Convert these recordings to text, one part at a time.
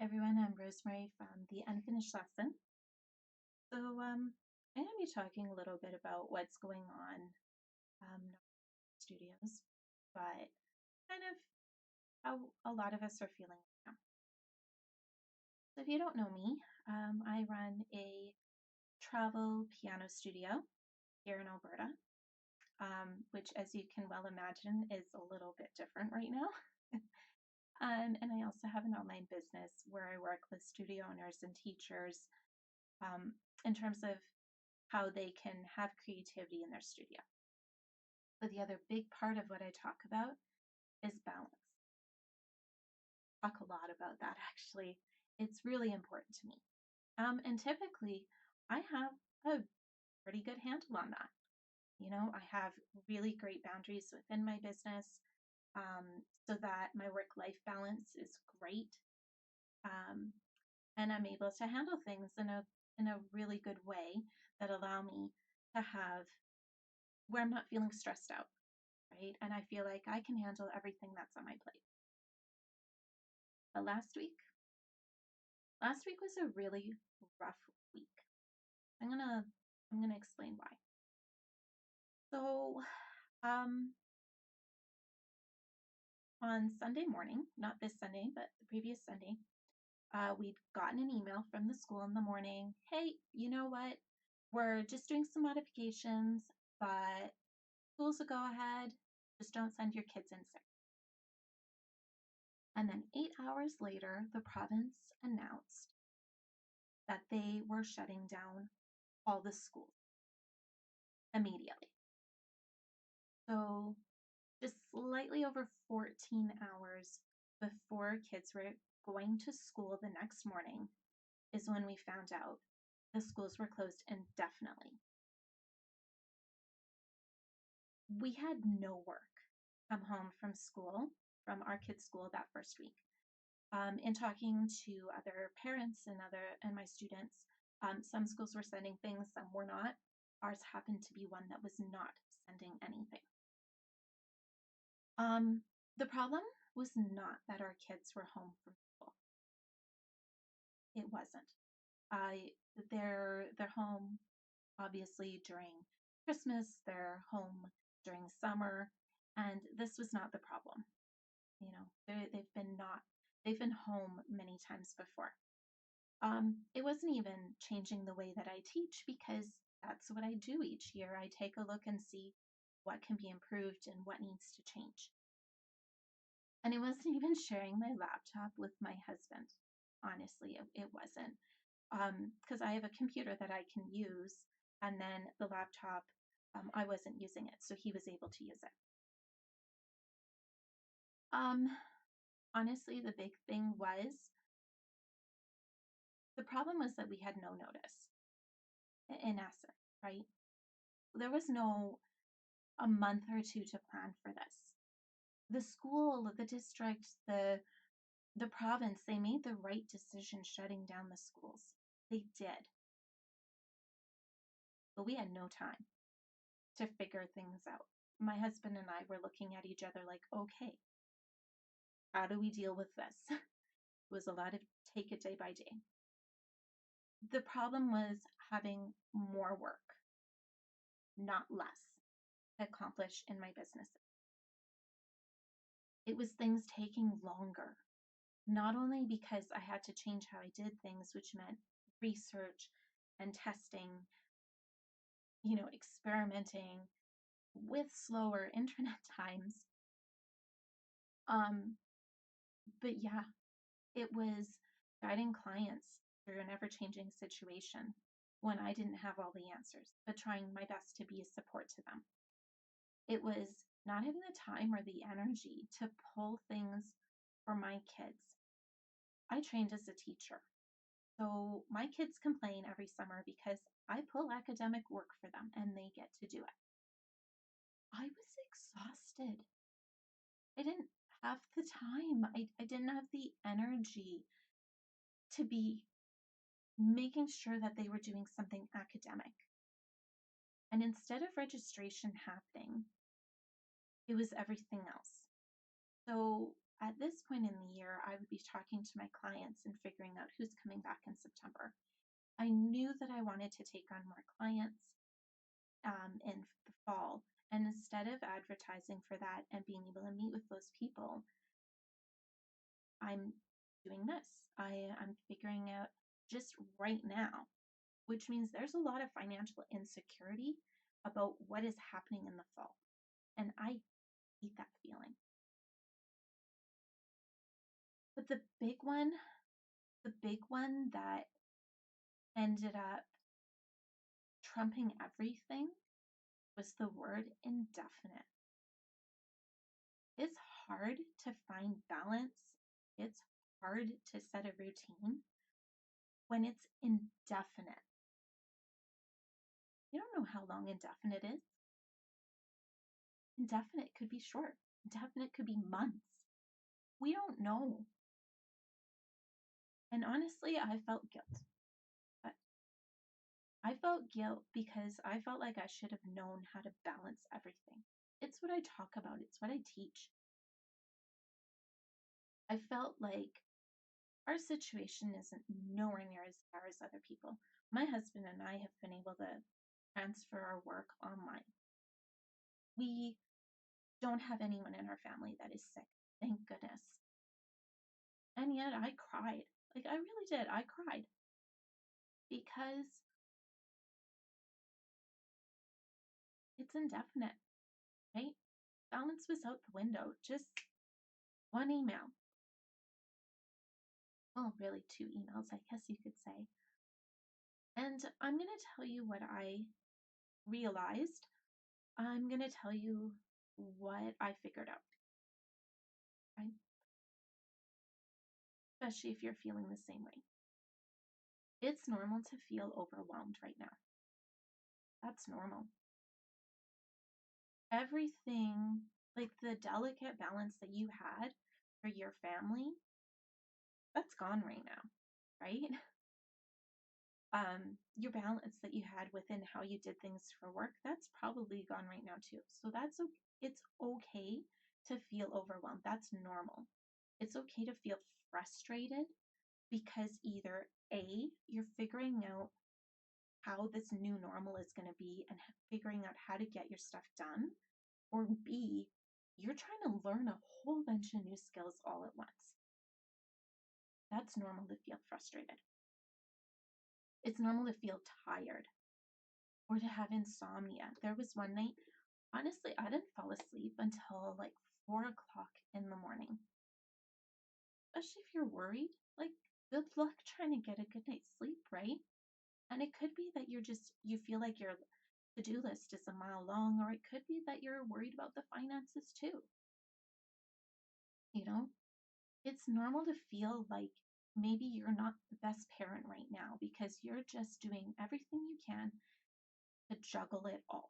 Everyone, I'm Rosemarie from the Unfinished Lesson. So, I'm going to be talking a little bit about what's going on not in studios, but kind of how a lot of us are feeling right now. So, if you don't know me, I run a travel piano studio here in Alberta, which, as you can well imagine, is a little bit different right now. And I also have an online business where I work with studio owners and teachers um, in terms of how they can have creativity in their studio. But the other big part of what I talk about is balance. I talk a lot about that actually. It's really important to me. And typically, I have a pretty good handle on that. I have really great boundaries within my business so that my work life balance is great. Um, and I'm able to handle things in a really good way that allow me to have where I'm not feeling stressed out, right? And I feel like I can handle everything that's on my plate. But last week was a really rough week. I'm gonna explain why. So, on Sunday morning, not this Sunday, but the previous Sunday, we'd gotten an email from the school in the morning. Hey, you know what? We're just doing some modifications, but school's a go ahead. Just don't send your kids in sick. And then 8 hours later, the province announced that they were shutting down all the schools immediately. So, just slightly over 14 hours before kids were going to school the next morning is when we found out the schools were closed indefinitely. We had no work come home from school, from our kids' school that first week. In talking to other parents and my students, some schools were sending things, some were not. Ours happened to be one that was not sending anything. The problem was not that our kids were home from school. It wasn't. They're home obviously during Christmas. They're home during summer, and this was not the problem. They've been home many times before. It wasn't even changing the way that I teach because that's what I do each year. I take a look and see what can be improved and what needs to change. And it wasn't even sharing my laptop with my husband. Honestly, it wasn't. Because I have a computer that I can use, and then the laptop, I wasn't using it, so he was able to use it. Honestly, the big thing was the problem was that we had no notice, in essence, right? There was no a month or two to plan for this. The school, the district, the province, they made the right decision shutting down the schools. They did. But we had no time to figure things out. My husband and I were looking at each other like, okay, how do we deal with this? It was a lot of take it day by day. The problem was having more work, not less, to accomplish in my businesses. It was things taking longer, not only because I had to change how I did things, which meant research and testing, experimenting with slower internet times. But yeah, it was guiding clients through an ever changing situation when I didn't have all the answers, but trying my best to be a support to them. It was not having the time or the energy to pull things for my kids. I trained as a teacher. So my kids complain every summer because I pull academic work for them and they get to do it. I was exhausted. I didn't have the time. I didn't have the energy to be making sure that they were doing something academic. And instead of registration happening, it was everything else. So at this point in the year, I would be talking to my clients and figuring out who's coming back in September. I knew that I wanted to take on more clients in the fall. And instead of advertising for that and being able to meet with those people, I'm doing this. I'm figuring out just right now, which means there's a lot of financial insecurity about what is happening in the fall. And I hate that feeling. But the big one that ended up trumping everything was the word indefinite. It's hard to find balance. It's hard to set a routine when it's indefinite. You don't know how long indefinite is. Indefinite could be short. Indefinite could be months. We don't know. And honestly, I felt guilt. But I felt guilt because I felt like I should have known how to balance everything. It's what I talk about. It's what I teach. I felt like our situation isn't nowhere near as bad as other people. My husband and I have been able to transfer our work online. We don't have anyone in our family that is sick, thank goodness. And yet I cried. Like, I really did. I cried because it's indefinite, right? Balance was out the window. Just one email. Well, really two emails, I guess you could say. And I'm going to tell you what I realized. I'm going to tell you what I figured out. Right? Especially if you're feeling the same way. It's normal to feel overwhelmed right now. That's normal. Everything, like the delicate balance that you had for your family, that's gone right now, right? Your balance that you had within how you did things for work, that's probably gone right now too. So it's okay to feel overwhelmed. That's normal. It's okay to feel frustrated because either A, you're figuring out how this new normal is going to be and figuring out how to get your stuff done, or B, you're trying to learn a whole bunch of new skills all at once. That's normal to feel frustrated. It's normal to feel tired or to have insomnia. There was one night, honestly, I didn't fall asleep until like 4 o'clock in the morning. Especially if you're worried, like, good luck trying to get a good night's sleep, right? And it could be that you feel like your to-do list is a mile long, or it could be that you're worried about the finances too. You know, it's normal to feel like maybe you're not the best parent right now because you're just doing everything you can to juggle it all,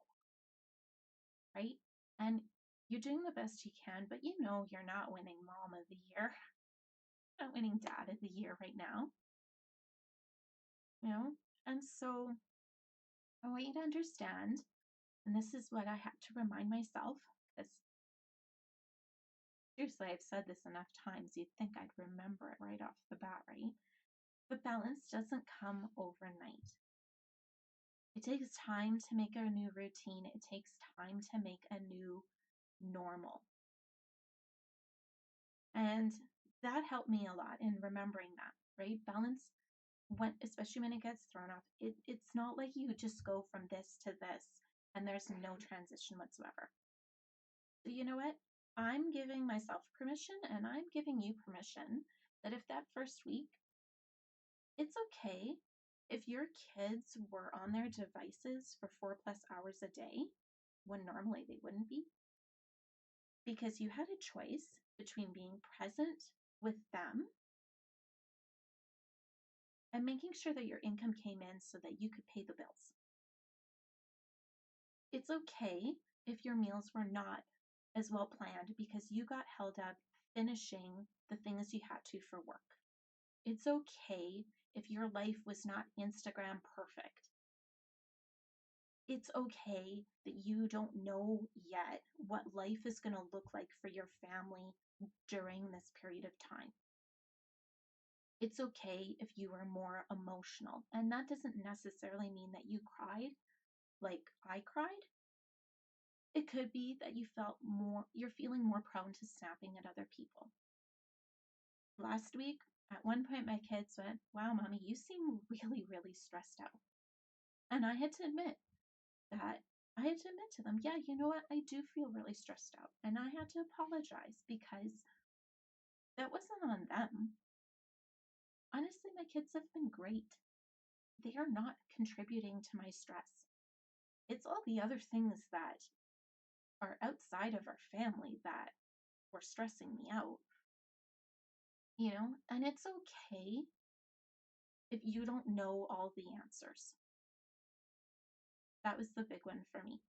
right? And you're doing the best you can, but you know you're not winning mom of the year, not winning dad of the year right now, you know? And so I want you to understand, and this is what I had to remind myself, because seriously, I've said this enough times, you'd think I'd remember it right off the bat, right? But balance doesn't come overnight. It takes time to make a new routine. It takes time to make a new normal. And that helped me a lot in remembering that, right? Balance, especially when it gets thrown off, it's not like you just go from this to this and there's no transition whatsoever. So you know what? I'm giving myself permission and I'm giving you permission that if that first week, it's okay if your kids were on their devices for 4+ hours a day when normally they wouldn't be, because you had a choice between being present with them and making sure that your income came in so that you could pay the bills. It's okay if your meals were not as well planned because you got held up finishing the things you had to for work. It's okay if your life was not Instagram perfect. It's okay that you don't know yet what life is going to look like for your family during this period of time. It's okay if you are more emotional, and that doesn't necessarily mean that you cried like I cried. It could be that you're feeling more prone to snapping at other people. Last week, at one point, my kids went, "Wow, mommy, you seem really, really stressed out." And I had to admit to them, yeah, you know what? I do feel really stressed out. And I had to apologize because that wasn't on them. Honestly, my kids have been great. They are not contributing to my stress. It's all the other things that are outside of our family that were stressing me out, and it's okay if you don't know all the answers. That was the big one for me.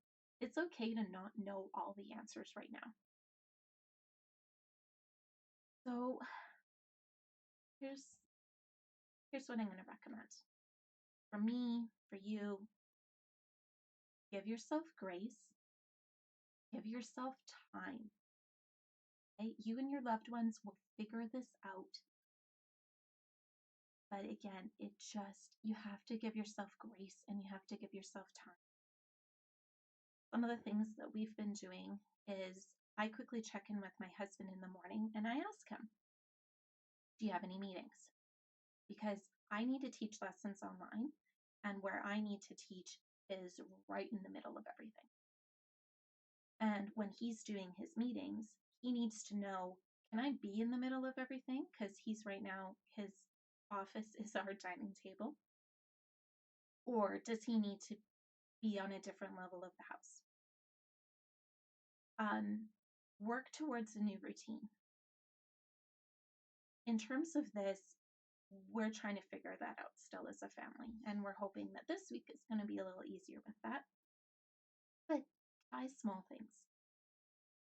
It's okay to not know all the answers right now. So here's what I'm going to recommend. For me, for you, give yourself grace, give yourself time. Okay? You and your loved ones will figure this out. But again, you have to give yourself grace and you have to give yourself time. Some of the things that we've been doing is I quickly check in with my husband in the morning and I ask him, "Do you have any meetings?" Because I need to teach lessons online, and where I need to teach is right in the middle of everything. And when he's doing his meetings, he needs to know, can I be in the middle of everything? Because he's right now, his office is our dining table. Or does he need to be on a different level of the house? Work towards a new routine. In terms of this, we're trying to figure that out still as a family. And we're hoping that this week is going to be a little easier with that. But try small things,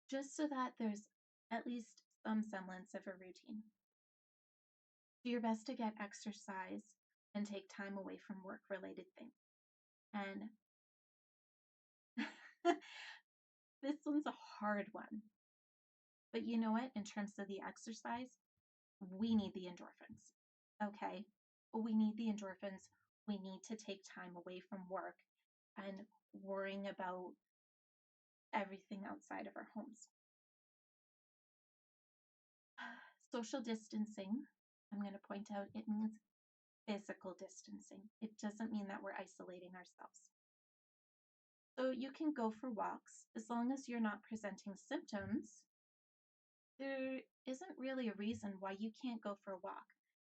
just so that there's at least some semblance of a routine. Do your best to get exercise and take time away from work-related things. And this one's a hard one. But you know what? In terms of the exercise, we need the endorphins. Okay? We need the endorphins. We need to take time away from work and worrying about everything outside of our homes. Social distancing, I'm going to point out, it means physical distancing. It doesn't mean that we're isolating ourselves. So you can go for walks as long as you're not presenting symptoms. There isn't really a reason why you can't go for a walk.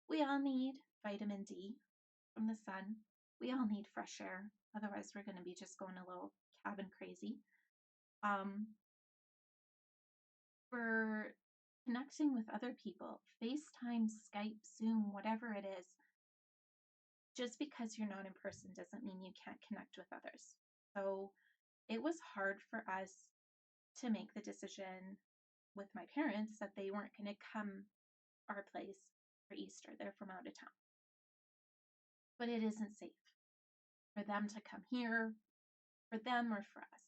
We all need vitamin D from the sun. We all need fresh air. Otherwise, we're going to be just going a little cabin crazy. For connecting with other people, FaceTime, Skype, Zoom, whatever it is, just because you're not in person doesn't mean you can't connect with others. So it was hard for us to make the decision with my parents that they weren't going to come our place for Easter. They're from out of town. But it isn't safe for them to come here, for them or for us.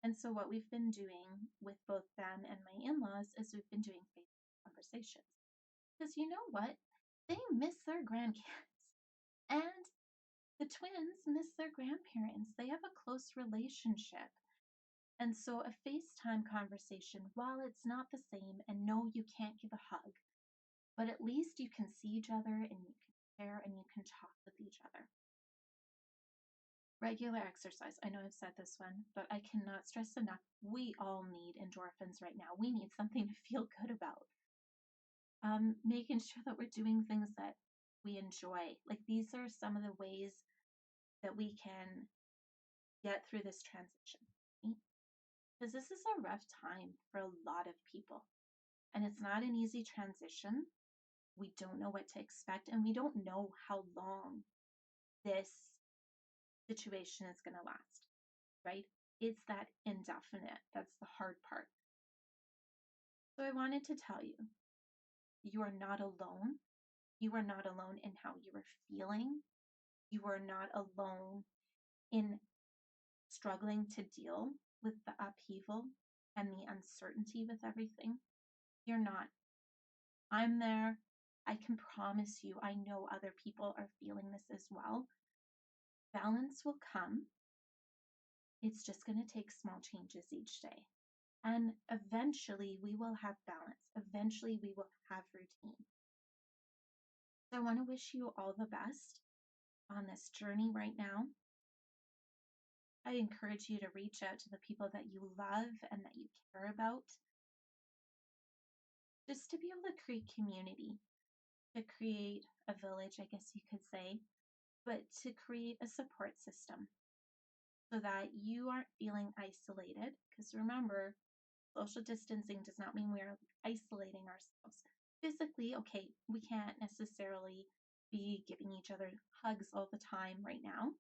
And so what we've been doing with both them and my in-laws is we've been doing FaceTime conversations. Because you know what? They miss their grandkids. And the twins miss their grandparents. They have a close relationship. And so a FaceTime conversation, while it's not the same, and no, you can't give a hug, but at least you can see each other and you can share and you can talk with each other. Regular exercise. I know I've said this one, but I cannot stress enough. We all need endorphins right now. We need something to feel good about. Making sure that we're doing things that we enjoy. Like these are some of the ways that we can get through this transition. Because this is a rough time for a lot of people. And it's not an easy transition. We don't know what to expect, and we don't know how long this situation is going to last, right? It's that indefinite. That's the hard part. So I wanted to tell you, you are not alone. You are not alone in how you are feeling. You are not alone in struggling to deal with the upheaval. and the uncertainty with everything. You're not. I'm there. I can promise you, I know other people are feeling this as well. Balance will come. It's just going to take small changes each day. And eventually we will have balance. Eventually we will have routine. So I want to wish you all the best on this journey right now. I encourage you to reach out to the people that you love and that you care about, just to be able to create community, to create a village, I guess you could say, but to create a support system so that you aren't feeling isolated. Because remember, social distancing does not mean we're isolating ourselves. Physically, okay, we can't necessarily be giving each other hugs all the time right now,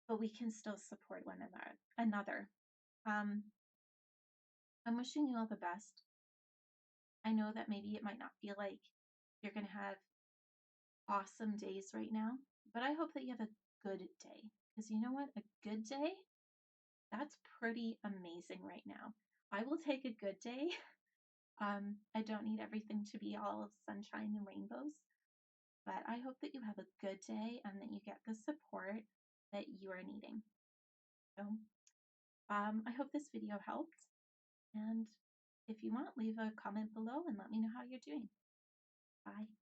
but we can still support one another. Um, I'm wishing you all the best. I know that maybe it might not feel like you're going to have awesome days right now, but I hope that you have a good day. Because you know what? A good day, that's pretty amazing right now. I will take a good day. I don't need everything to be all sunshine and rainbows, but I hope that you have a good day and that you get the support that you are needing. So, I hope this video helped. And if you want, leave a comment below and let me know how you're doing. Bye.